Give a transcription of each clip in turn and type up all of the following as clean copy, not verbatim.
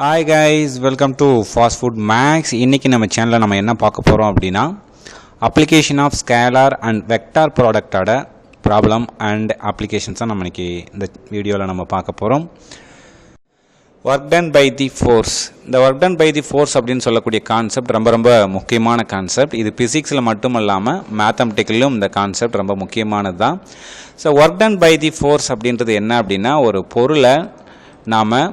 Hi guys, welcome to Fast Food Max. இன்னைக்கு நம்ம சேனல்ல நம்ம என்ன பார்க்க போறோம் அப்படினா application of scalar and vector product ஓட problem and applications நம்ம இன்னைக்கு இந்த வீடியோல நம்ம பார்க்க போறோம். Work done by the force. இந்த work done by the force அப்படினு சொல்லக்கூடிய கான்செப்ட் ரொம்ப முக்கியமான கான்செப்ட். இது பிசிக்ஸ்ல மட்டும் இல்லாம மேத்தமேட்டிக்கலிலும் இந்த கான்செப்ட் ரொம்ப முக்கியமானது தான். So work done by the force அப்படின்றது என்ன அப்படினா ஒரு பொருளை நாம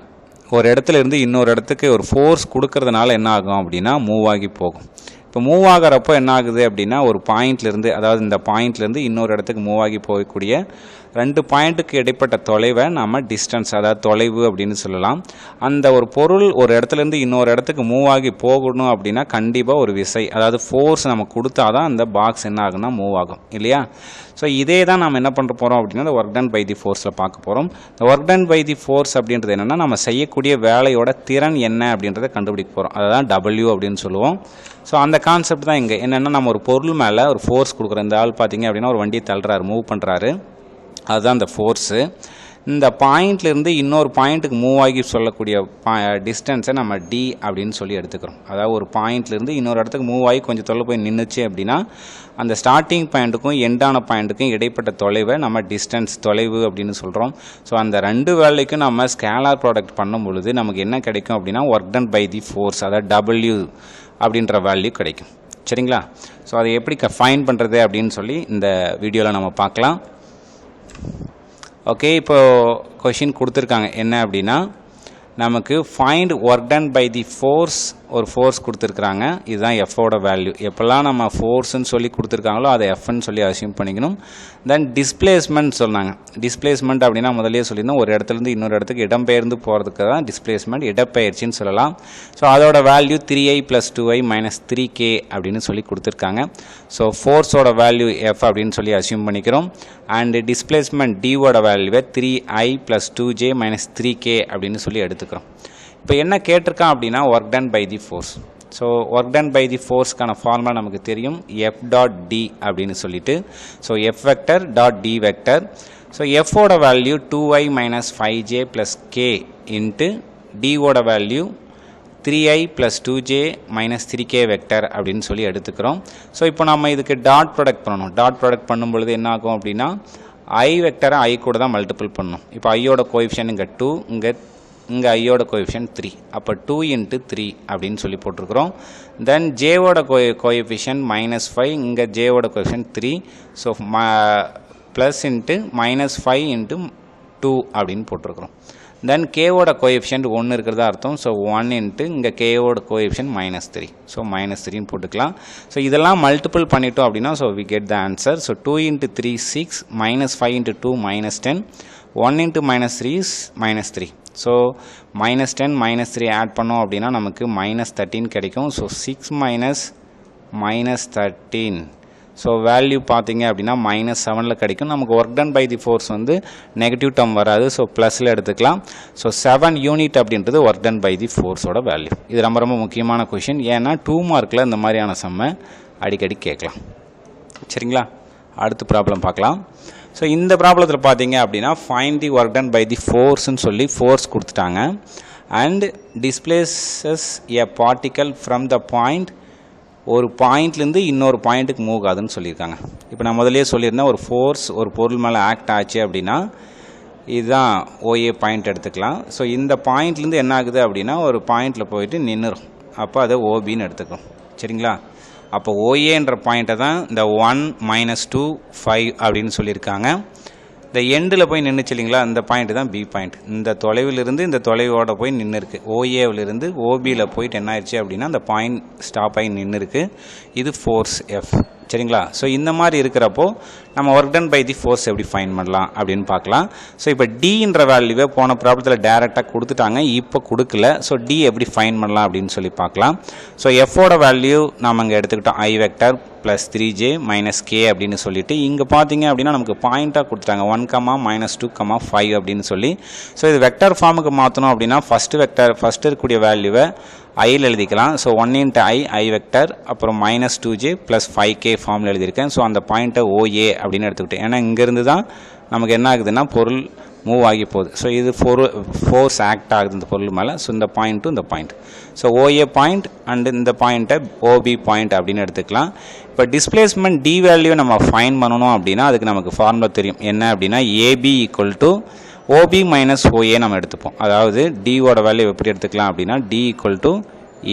ஒரு இடத்துல இருந்து இன்னொரு இடத்துக்கு ஒரு ஃபோர்ஸ் கொடுக்கறதுனால என்ன ஆகும் அப்படின்னா மூவ் ஆகி போகும். இப்போ மூவ் ஆகிறப்போ என்ன ஆகுது அப்படின்னா ஒரு பாயிண்ட்லேருந்து, அதாவது இந்த பாயிண்ட்லேருந்து இன்னொரு இடத்துக்கு மூவ் ஆகி போகக்கூடிய ரெண்டு பாயிண்ட்டுக்கு இடைப்பட்ட தொலைவை நம்ம டிஸ்டன்ஸ், அதாவது தொலைவு அப்படின்னு சொல்லலாம். அந்த ஒரு பொருள் ஒரு இடத்துலேருந்து இன்னொரு இடத்துக்கு மூவ் ஆகி போகணும் அப்படின்னா கண்டிப்பாக ஒரு விசை, அதாவது ஃபோர்ஸ் நம்ம கொடுத்தா தான் அந்த பாக்ஸ் என்ன ஆகுனா மூவ் ஆகும் இல்லையா. ஸோ இதே தான் நம்ம என்ன பண்ணுற போகிறோம் அப்படின்னா இந்த ஒர்க் டன் பை தி ஃபோர்ஸில் பார்க்க போகிறோம். இந்த work done by the force அப்படின்றது என்னென்னா நம்ம செய்யக்கூடிய வேலையோட திறன் என்ன அப்படின்றத கண்டுபிடிக்க போகிறோம். அதுதான் டபிள்யூ அப்படின்னு சொல்லுவோம். ஸோ அந்த கான்செப்ட் தான் இங்கே என்னென்னா நம்ம ஒரு பொருள் மேலே ஒரு ஃபோர்ஸ் கொடுக்குறோம். இந்த ஆள் பார்த்தீங்க அப்படின்னா ஒரு வண்டியை தள்ளுறாரு, மூவ் பண்ணுறாரு, அதுதான் அந்த ஃபோர்ஸு. இந்த பாயிண்ட்லேருந்து இன்னொரு பாயிண்ட்டுக்கு மூவ் ஆகி சொல்லக்கூடிய டிஸ்டன்ஸை நம்ம டி அப்படின்னு சொல்லி எடுத்துக்கிறோம். அதாவது ஒரு பாயிண்ட்லேருந்து இன்னொரு இடத்துக்கு மூவ் ஆகி கொஞ்சம் தொலை போய் நின்றுச்சு அப்படின்னா அந்த ஸ்டார்டிங் பாயிண்ட்டுக்கும் எண்டான பாயிண்ட்டுக்கும் இடைப்பட்ட தொலைவை நம்ம டிஸ்டன்ஸ், தொலைவு அப்படின்னு சொல்கிறோம். ஸோ அந்த ரெண்டு வேலைக்கும் நம்ம ஸ்கேலார் ப்ராடக்ட் பண்ணும் பொழுது நமக்கு என்ன கிடைக்கும் அப்படின்னா work done by the force, அதாவது டபிள்யூ அப்படின்ற வேல்யூ கிடைக்கும். சரிங்களா. ஸோ அதை எப்படி ஃபைண்ட் பண்ணுறது அப்படின்னு சொல்லி இந்த வீடியோவில் நம்ம பார்க்கலாம். ஓகே, இப்போ கொஷின் கொடுத்துருக்காங்க என்ன அப்படின்னா நமக்கு find work done by the force, ஒரு ஃபோர்ஸ் கொடுத்துருக்குறாங்க. இதுதான் எஃபோட வேல்யூ. எப்போல்லாம் நம்ம ஃபோர்ஸ்ன்னு சொல்லி கொடுத்துருக்காங்களோ அதை எஃப்னு சொல்லி அசியூம் பண்ணிக்கணும். தென் டிஸ்பிளேஸ்மெண்ட் சொன்னாங்க. டிஸ்பிளேஸ்மெண்ட் அப்படின்னா முதலே சொல்லியிருந்தோம், ஒரு இடத்துலேருந்து இன்னொரு இடத்துக்கு இடம்பெயர்ந்து போகிறதுக்கு தான் டிஸ்பிளேஸ்மெண்ட், இடப்பெயர்ச்சின்னு சொல்லலாம். ஸோ அதோட வேல்யூ 3i + 2i - 3k அப்படின்னு சொல்லி கொடுத்துருக்காங்க. ஸோ ஃபோர்ஸோட வேல்யூ எஃப் அப்படின்னு சொல்லி அசியூம் பண்ணிக்கிறோம். அண்ட் டிஸ்பிளேஸ்மெண்ட் டிவோட வேல்யூவை 3i + 2j - 3k அப்படின்னு சொல்லி எடுத்துக்கிறோம். இப்போ என்ன கேட்டிருக்கான் அப்படின்னா work done by the force. So work done by the ஃபோர்ஸ்க்கான ஃபார்முலா நமக்கு தெரியும், எஃப் டாட் டி அப்படின்னு சொல்லிட்டு. So F vector dot D vector. So எஃபோட value 2i - 5j + k into டிவோட value 3i + 2j - 3k vector அப்படின்னு சொல்லி எடுத்துக்கிறோம். ஸோ இப்போ நம்ம இதுக்கு டாட் ப்ராடக்ட் பண்ணணும். டாட் ப்ராடக்ட் பண்ணும்பொழுது என்ன ஆகும் அப்படின்னா ஐ வெக்டரை ஐ கூட தான் மல்டிபிள் பண்ணணும். இப்போ ஐயோட கோஎஃபிஷியன்ட் இங்கே 2, இங்கே ஐயோட கோஎஃபிஷியன்ட் 3, அப்போ 2 × 3 அப்படின்னு சொல்லி போட்டிருக்கிறோம். தென் ஜேவோட கோஎஃபிஷியன்ட் -5, இங்கே ஜேவோட கோஎஃபிஷியன்ட் 3, ஸோ ப்ளஸ் இன்ட்டு -5 × 2 அப்படின்னு போட்டிருக்கிறோம். தென் கேவோட கோஎஃபிஷியன்ட் 1 இருக்கிறதா அர்த்தம். ஸோ 1 இன்ட்டு இங்கே கேவோட கோஎஃபிஷியன்ட் -3, ஸோ -3ன்னு போட்டுக்கலாம். ஸோ இதெல்லாம் மல்டிபிள் பண்ணிட்டோம் அப்படின்னா so we get the answer. So 2 × 3 6, -5 × 2 -10, 1 × -3 is -3. So -10 -3 add பண்ணோம் அப்படின்னா நமக்கு -13 கிடைக்கும். ஸோ 6 - -13, ஸோ வேல்யூ பார்த்தீங்க அப்படின்னா -7ல் கிடைக்கும். நமக்கு work done by the force வந்து நெகட்டிவ் டேர்ம் வராது, ஸோ ப்ளஸில் எடுத்துக்கலாம். ஸோ 7 யூனிட் அப்படின்றது ஒர்க் டன் பை தி ஃபோர்ஸோட வேல்யூ. இது ரொம்ப முக்கியமான கொஷின், ஏன்னா 2 மார்க்கில் இந்த மாதிரியான சம்மை அடிக்கடி கேட்கலாம். சரிங்களா. அடுத்த ப்ராப்ளம் பார்க்கலாம். ஸோ இந்த ப்ராப்ளத்தில் பார்த்தீங்க அப்படின்னா find the work done by the ஃபோர்ஸ்ன்னு சொல்லி ஃபோர்ஸ் கொடுத்துட்டாங்க. And displaces a particle from the point, ஒரு பாயிண்ட்லேருந்து இன்னொரு பாயிண்ட்டுக்கு மூவ் ஆகுதுன்னு சொல்லியிருக்காங்க. இப்போ நான் முதலே சொல்லியிருந்தேன், ஒரு ஃபோர்ஸ் ஒரு பொருள் மேலே ஆக்ட் ஆச்சு அப்படின்னா இதுதான் ஓஏ பாயிண்ட் எடுத்துக்கலாம். ஸோ இந்த பாயிண்ட்லேருந்து என்ன ஆகுது அப்படின்னா ஒரு பாயிண்டில் போயிட்டு நின்றுரும், அப்போ அதை ஓபின்னு எடுத்துக்கும். சரிங்களா. அப்போ ஓஏன்ற பாயிண்ட்டை தான் இந்த 1 - 2 5 அப்படின்னு சொல்லியிருக்காங்க. இந்த எண்டில் போய் நின்றுச்சு இல்லைங்களா, இந்த பாயிண்ட் தான் பி பாயிண்ட். இந்த தொலைவிலிருந்து இந்த தொலைவோட போய் நின்று இருக்கு. ஓஏவிலிருந்து ஓபியில் போயிட்டு என்ன ஆயிடுச்சு அப்படின்னா அந்த பாயிண்ட் ஸ்டாப் ஆகி நின்று இருக்கு. இது ஃபோர்ஸ் எஃப். சரிங்களா. ஸோ இந்த மாதிரி இருக்கிறப்போ நம்ம work done by the force எப்படி ஃபைண்ட் பண்ணலாம் அப்படின்னு பார்க்கலாம். ஸோ இப்போ டின்ற வேல்யூவை போன ப்ராப்ளத்தில் டேரெக்டாக கொடுத்துட்டாங்க, இப்போ கொடுக்கல. ஸோ டி எப்படி ஃபைண்ட் பண்ணலாம் அப்படின்னு சொல்லி பார்க்கலாம். ஸோ எஃபோட வேல்யூ நாம் இங்கே எடுத்துக்கிட்டோம் ஐ வெக்டர் + 3j - k அப்படின்னு சொல்லிட்டு. இங்கே பார்த்தீங்க அப்படின்னா நமக்கு பாயிண்ட்டாக கொடுத்துட்டாங்க 1, -2, 5 அப்படின்னு சொல்லி. ஸோ இது வெக்டர் ஃபார்முக்கு மாற்றணும் அப்படின்னா ஃபஸ்ட்டு இருக்கக்கூடிய வேல்யூவை ஐயில் எழுதிக்கலாம். ஸோ 1 × ஐ வெக்டர், அப்புறம் -2j + 5k ஃபார்மில் எழுதியிருக்கேன். ஸோ அந்த பாயிண்ட்டை ஓஏ அப்படின்னு எடுத்துக்கிட்டேன். ஏன்னா இங்கேருந்து தான் நமக்கு என்ன ஆகுதுன்னா பொருள் மூவ் ஆகி போகுது. ஸோ இது ஃபோர்ஸ் ஆக்ட் ஆகுது இந்த பொருள் மேலே. ஸோ இந்த பாயிண்ட் டு இந்த point, so OA point and இந்த பாயிண்ட்டை ஓபி பாயிண்ட் அப்படின்னு எடுத்துக்கலாம். இப்போ டிஸ்பிளேஸ்மெண்ட் டி வேல்யூ நம்ம ஃபைன் பண்ணணும் அப்படின்னா அதுக்கு நமக்கு ஃபார்முலா தெரியும். என்ன அப்படின்னா AB equal to OB minus OA நம்ம எடுத்துப்போம். அதாவது டியோட வேல்யூ எப்படி எடுத்துக்கலாம் அப்படின்னா டி ஈக்குவல் டு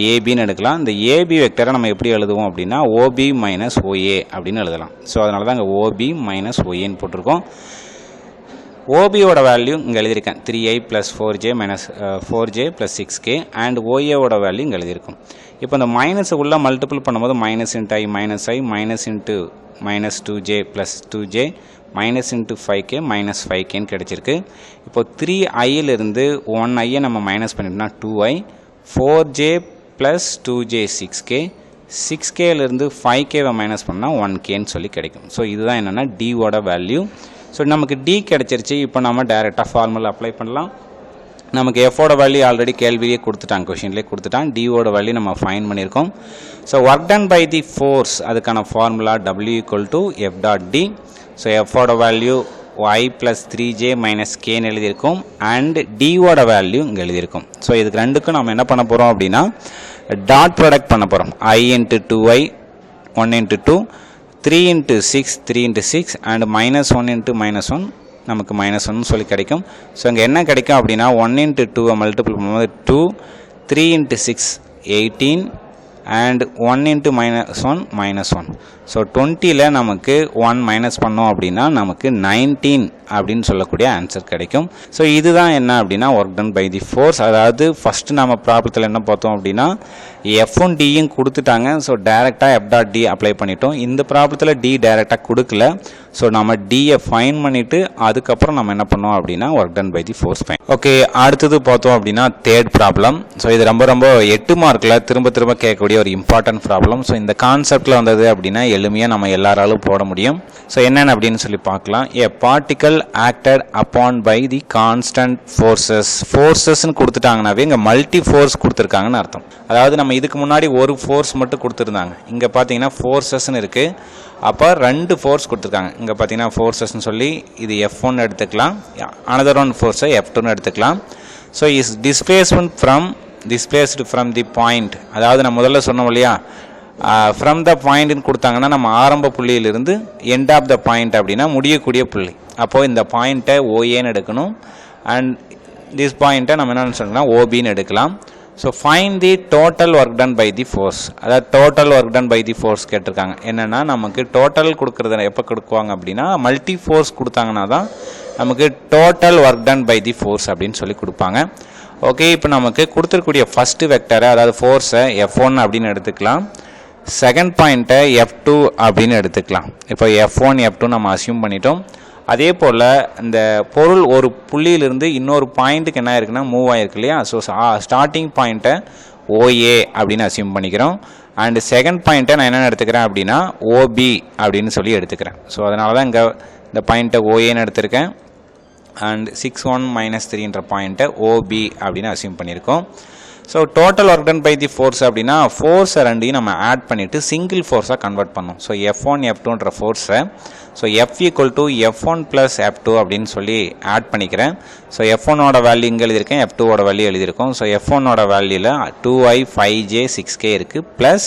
ஏபின்னு எடுக்கலாம். இந்த ஏபி வெக்டரை நம்ம எப்படி எழுதுவோம் அப்படின்னா ஓபி மைனஸ் ஓஏ அப்படின்னு எழுதலாம். ஸோ அதனால தான் இங்கே ஓபி மைனஸ் ஓஏன்னு போட்டிருக்கோம். ஓபியோட வேல்யூ இங்கே எழுதியிருக்கேன் 3i + 4j + 6k and ஓஏவோட value இங்கே எழுதியிருக்கும். இப்போ இந்த மைனஸ் உள்ள மல்டிபிள் பண்ணும்போது minus into I minus I minus into -2j + 2j minus into 5k minus 5kன்னு கிடச்சிருக்கு. இப்போ 3iலிருந்து 1i நம்ம மைனஸ் பண்ணிட்டோம்னா 2i, 4j + 2j 6k, 6kலேருந்து 5kவை minus பண்ணால் 1kன்னு சொல்லி கிடைக்கும். ஸோ இதுதான் என்னென்னா டியோட வேல்யூ. ஸோ நமக்கு டி கிடச்சிருச்சு. இப்போ நம்ம டைரெக்டாக ஃபார்முலா அப்ளை பண்ணலாம். நமக்கு எஃபோட வேல்யூ ஆல்ரெடி கேள்வியே கொடுத்துட்டாங்க, கொஷின்லேயே கொடுத்துட்டாங்க. டியோட வேல்யூ நம்ம ஃபைன் பண்ணியிருக்கோம். So work done by the force அதுக்கான ஃபார்முலா W = F.D. ஸோ எஃபோட வேல்யூ y + 3j - kன்னு எழுதியிருக்கும் அண்ட் டியோட வேல்யூ இங்கே எழுதியிருக்கும். ஸோ இதுக்கு ரெண்டுக்கும் நம்ம என்ன பண்ண போகிறோம் அப்படின்னா டாட் ப்ராடக்ட் பண்ண போகிறோம். I × 2i 1 × 2 3 × 6 3 × 6 அண்ட் -1 × -1 நமக்கு -1 சொல்லி கிடைக்கும். ஸோ இங்கே என்ன கிடைக்கும் அப்படின்னா 1 × 2 மல்டிபிள் பண்ணும்போது 2, 3 × 6 18 அண்ட் 1 × -1 -1. ஸோ 20ல் நமக்கு 1 மைனஸ் பண்ணோம் அப்படின்னா நமக்கு 19 அப்படின்னு சொல்லக்கூடிய ஆன்சர் கிடைக்கும். ஸோ இதுதான் என்ன அப்படின்னா work done by the force. அதாவது ஃபஸ்ட்டு நம்ம ப்ராப்ளத்தில் என்ன பார்த்தோம் அப்படின்னா எஃப்பும் டியும் கொடுத்துட்டாங்க. ஸோ டைரெக்டாக F.D அப்ளை பண்ணிட்டோம். இந்த ப்ராப்ளத்தில் டி டைரெக்டாக கொடுக்கல. ஸோ நம்ம டியை ஃபைன் பண்ணிவிட்டு அதுக்கப்புறம் நம்ம என்ன பண்ணோம் அப்படின்னா work done by the force find. Okay, அடுத்தது பார்த்தோம் அப்படின்னா தேர்ட் ப்ராப்ளம். ஸோ இது ரொம்ப 8 மார்க்கில் திரும்ப கேட்கக்கூடிய ஒரு இம்பார்ட்டன்ட் ப்ராப்ளம். ஸோ இந்த கான்செப்டில் வந்தது அப்படின்னா எளிமையாக நம்ம எல்லாராலும் போட முடியும். ஸோ என்னென்ன அப்படின்னு சொல்லி பார்க்கலாம். A particle acted upon by the constant forces. ஃபோர்ஸஸ்ன்னு கொடுத்துட்டாங்கன்னாவே இங்கே மல்டி ஃபோர்ஸ் கொடுத்துருக்காங்கன்னு அர்த்தம். அதாவது நம்ம இதுக்கு முன்னாடி ஒரு ஃபோர்ஸ் மட்டும் கொடுத்துருந்தாங்க. இங்கே பார்த்தீங்கன்னா ஃபோர்ஸஸ்ன்னு இருக்குது. அப்போ 2 ஃபோர்ஸ் கொடுத்துருக்காங்க. இங்கே பார்த்தீங்கன்னா ஃபோர்ஸஸ்ன்னு சொல்லி இது F1 எடுத்துக்கலாம், அனதர் ஒன் ஃபோர்ஸை F2 எடுத்துக்கலாம். So is displaced from the point. அதாவது நம்ம முதல்ல சொன்னோம் இல்லையா, ஃப்ரம் த பாயிண்ட்னு கொடுத்தாங்கன்னா நம்ம ஆரம்ப புள்ளியிலிருந்து எண்ட் ஆஃப் த பாயிண்ட் அப்படின்னா முடியக்கூடிய புள்ளி. அப்போது இந்த பாயிண்ட்டை ஓஏன்னு எடுக்கணும் அண்ட் திஸ் பாயிண்ட்டை நம்ம என்ன சொல்லணும்னா ஓபின்னு எடுக்கலாம். So find the total work done by the force. அதாவது total work done by the force கேட்டிருக்காங்க. என்னென்னா நமக்கு டோட்டல் கொடுக்குறத எப்போ கொடுக்குவாங்க அப்படின்னா மல்டி ஃபோர்ஸ் கொடுத்தாங்கன்னா தான் நமக்கு total work done by the force அப்படின்னு சொல்லி கொடுப்பாங்க. ஓகே, இப்போ நமக்கு கொடுத்துருக்கூடிய ஃபஸ்ட்டு வெக்டரை அதாவது ஃபோர்ஸை F1 அப்படின்னு எடுத்துக்கலாம். செகண்ட் பாயிண்ட்டை F2 அப்படின்னு எடுத்துக்கலாம். இப்போ F1 F2 நம்ம அசியூம் பண்ணிட்டோம். அதே போல் இந்த பொருள் ஒரு புள்ளியிலிருந்து இன்னொரு பாயிண்ட்டுக்கு என்ன இருக்குன்னா மூவ் ஆகிருக்கு இல்லையா. ஸோ ஸ்டார்டிங் பாயிண்ட்டை ஓஏ அப்படின்னு அசியூம் பண்ணிக்கிறோம். அண்டு செகண்ட் பாயிண்ட்டை நான் என்னென்ன எடுத்துக்கிறேன் அப்படின்னா ஓபி அப்படின்னு சொல்லி எடுத்துக்கிறேன். ஸோ அதனால தான் இங்கே இந்த பாயிண்ட்டை ஓஏன்னு எடுத்திருக்கேன் அண்ட் 6 1 -3ன்ற பாயிண்ட்டை ஓபி அப்படின்னு அசியூம் பண்ணியிருக்கோம். So total work done by the force அப்படின்னா ஃபோர்ஸை ரெண்டையும் நம்ம ஆட் பண்ணிவிட்டு சிங்கிள் ஃபோர்ஸாக கன்வெர்ட் பண்ணோம். ஸோ F1 F2ன்ற ஃபோர்ஸை ஸோ F = F1 + F2 அப்படின்னு சொல்லி ஆட் பண்ணிக்கிறேன். ஸோ F1ஓட வேல்யூ இங்கே எழுதியிருக்கேன், F2ஓட வேல்யூ எழுதியிருக்கோம். ஸோ F1ஓட வேல்யூவில் 2i 5j 6k இருக்குது, ப்ளஸ்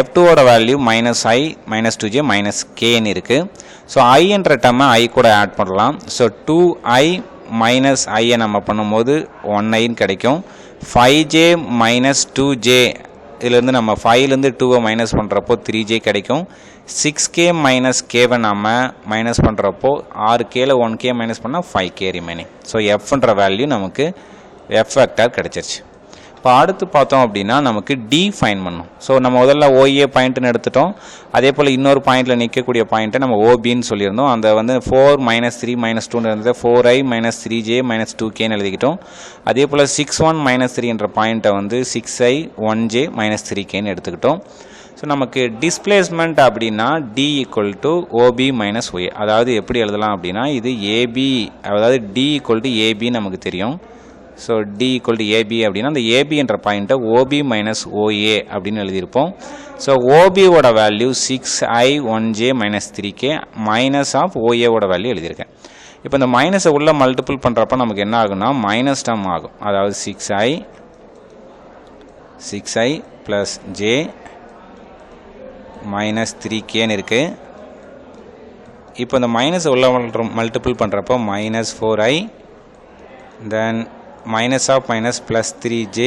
F2ஓட வேல்யூ -i -2j -kன்னு இருக்குது. ஸோ ஐன்ற டம்மை I கூட ஆட் பண்ணலாம். ஸோ 2i - i நம்ம பண்ணும்போது 1iன்னு கிடைக்கும். 5j - 2j இதிலேருந்து நம்ம 5லேருந்து 2வை மைனஸ் பண்ணுறப்போ 3j கிடைக்கும். 6k - kவை நம்ம மைனஸ் பண்ணுறப்போ 6kல 1k மைனஸ் பண்ணால் 5k ரிமைனிங். ஸோ Fன்ற வேல்யூ நமக்கு F வெக்டார் கிடச்சிருச்சு. இப்போ அடுத்து பார்த்தோம் அப்படின்னா நமக்கு டி ஃபைன் பண்ணணும். ஸோ நம்ம முதல்ல ஓஏ பாயிண்ட்டுன்னு எடுத்துட்டோம். அதே போல் இன்னொரு பாயிண்டில் நிற்கக்கூடிய பாயிண்ட்டை நம்ம ஓபின்னு சொல்லியிருந்தோம். அந்த வந்து 4 - 3 - 2 இருந்தது 4i - 3j - 2kன்னு எழுதிக்கிட்டோம். அதே போல் 6 1 - 3ன்ற பாயிண்ட்டை வந்து 6i 1j - 3kன்னு எடுத்துக்கிட்டோம். ஸோ நமக்கு டிஸ்பிளேஸ்மெண்ட் அப்படின்னா டி = OB - OA. அதாவது எப்படி எழுதலாம் அப்படின்னா இது ஏபி, அதாவது டி = AB நமக்கு தெரியும். ஸோ டி = AB அப்படின்னா அந்த ஏபின்ற பாயிண்ட்டை OB - OA அப்படின்னு எழுதியிருப்போம். ஸோ ஓபியோட value 6i 1j - 3k minus of ஓஏவோட வேல்யூ எழுதியிருக்கேன். இப்போ இந்த மைனஸை உள்ள மல்டிபிள் பண்ணுறப்ப நமக்கு என்ன ஆகும்னா மைனஸ் டேர்ம் ஆகும். அதாவது 6i ப்ளஸ் ஜே மைனஸ் 3kன்னு இருக்குது. இப்போ இந்த மைனஸ் உள்ள மல்டிபிள் பண்ணுறப்போ minus 4i then minus of minus plus 3j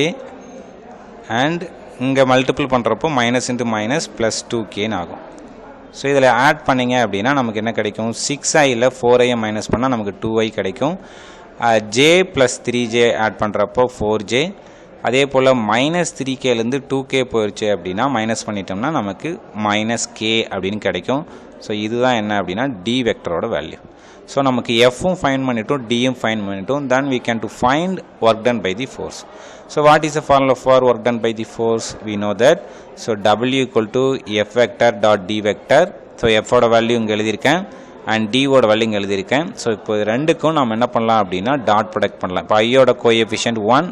and இங்கே மல்டிபிள் பண்ணுறப்போ மைனஸ் இன்ட்டு மைனஸ் ப்ளஸ் 2kன்னு ஆகும். ஸோ இதில் ஆட் பண்ணிங்க அப்படின்னா நமக்கு என்ன கிடைக்கும், 6iயில் 4i மைனஸ் பண்ணால் நமக்கு 2i கிடைக்கும். ஜே ப்ளஸ் 3j ஆட் பண்ணுறப்போ 4j. அதே போல் மைனஸ் 3kலேருந்து 2k போயிடுச்சு அப்படின்னா மைனஸ் பண்ணிட்டோம்னா நமக்கு மைனஸ் k அப்படின்னு கிடைக்கும். ஸோ இதுதான் என்ன அப்படின்னா டி வெக்டரோட வேல்யூ. ஸோ நமக்கு எஃப்பும் ஃபைண்ட் பண்ணிட்டோம், டியும் ஃபைண்ட் பண்ணிட்டோம். தென் we can to find work done by the force. So what is the formula for work done by the force? We know that. So W equal to F vector dot D vector. So F ஓட value இங்கே எழுதியிருக்கேன் and D ஓட value இங்கே எழுதியிருக்கேன். So இப்போ ரெண்டுக்கும் நம்ம என்ன பண்ணலாம் அப்படின்னா டாட் ப்ரொடக்ட் பண்ணலாம். இப்போ ஐயோட கோஎஃபிஷியன்ட் 1,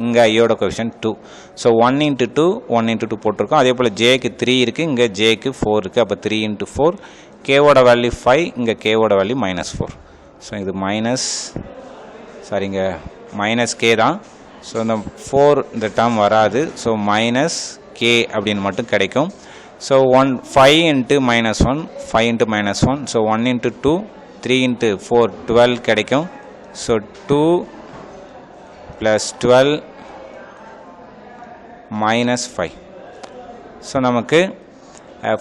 இங்கே ஐயோட கோஎஃபிஷியன்ட் 2. ஸோ 1 into 2 1 into 2 போட்டிருக்கோம். அதே போல் ஜேக்கு 3 இருக்குது, இங்கே ஜேக்கு 4 இருக்குது. அப்போ 3 into 4. கேவோட வேல்யூ 5, இங்கே கேவோட வேல்யூ -4. ஸோ இது இங்கே மைனஸ் கே தான். ஸோ இந்த 4 இந்த டேர்ம் வராது. ஸோ மைனஸ் கே அப்படின்னு மட்டும் கிடைக்கும். So 5 into -1 5 into -1. So 1 into 2 3 into 4 12 கிடைக்கும். ஸோ 2 + 12 -5. ஸோ நமக்கு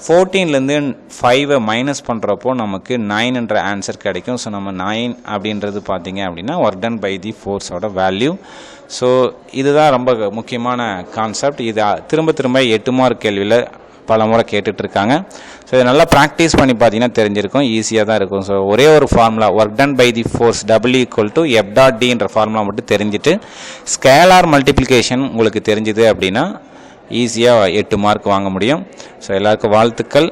14லேருந்து 5ஐ மைனஸ் பண்ணுறப்போ நமக்கு 9என்ற ஆன்சர் கிடைக்கும். ஸோ நம்ம 9 அப்படின்றது பார்த்தீங்க அப்படின்னா ஒர்க் டன் பை தி ஃபோர்ஸோட வேல்யூ. ஸோ இதுதான் ரொம்ப முக்கியமான கான்செப்ட். இது திரும்ப 8 மார்க் கேள்வியில் பல முறை கேட்டுட்ருக்காங்க. ஸோ இதை நல்லா ப்ராக்டிஸ் பண்ணி பார்த்தீங்கன்னா தெரிஞ்சிருக்கும், ஈஸியாக தான் இருக்கும். ஸோ ஒரே ஒரு formula work done by the force W = F.D formula மட்டும் தெரிஞ்சுட்டு ஸ்கேலார் மல்டிப்ளிகேஷன் உங்களுக்கு தெரிஞ்சுது அப்படின்னா ஈஸியாக 8 மார்க் வாங்க முடியும். ஸோ எல்லாருக்கும் வாழ்த்துக்கள்.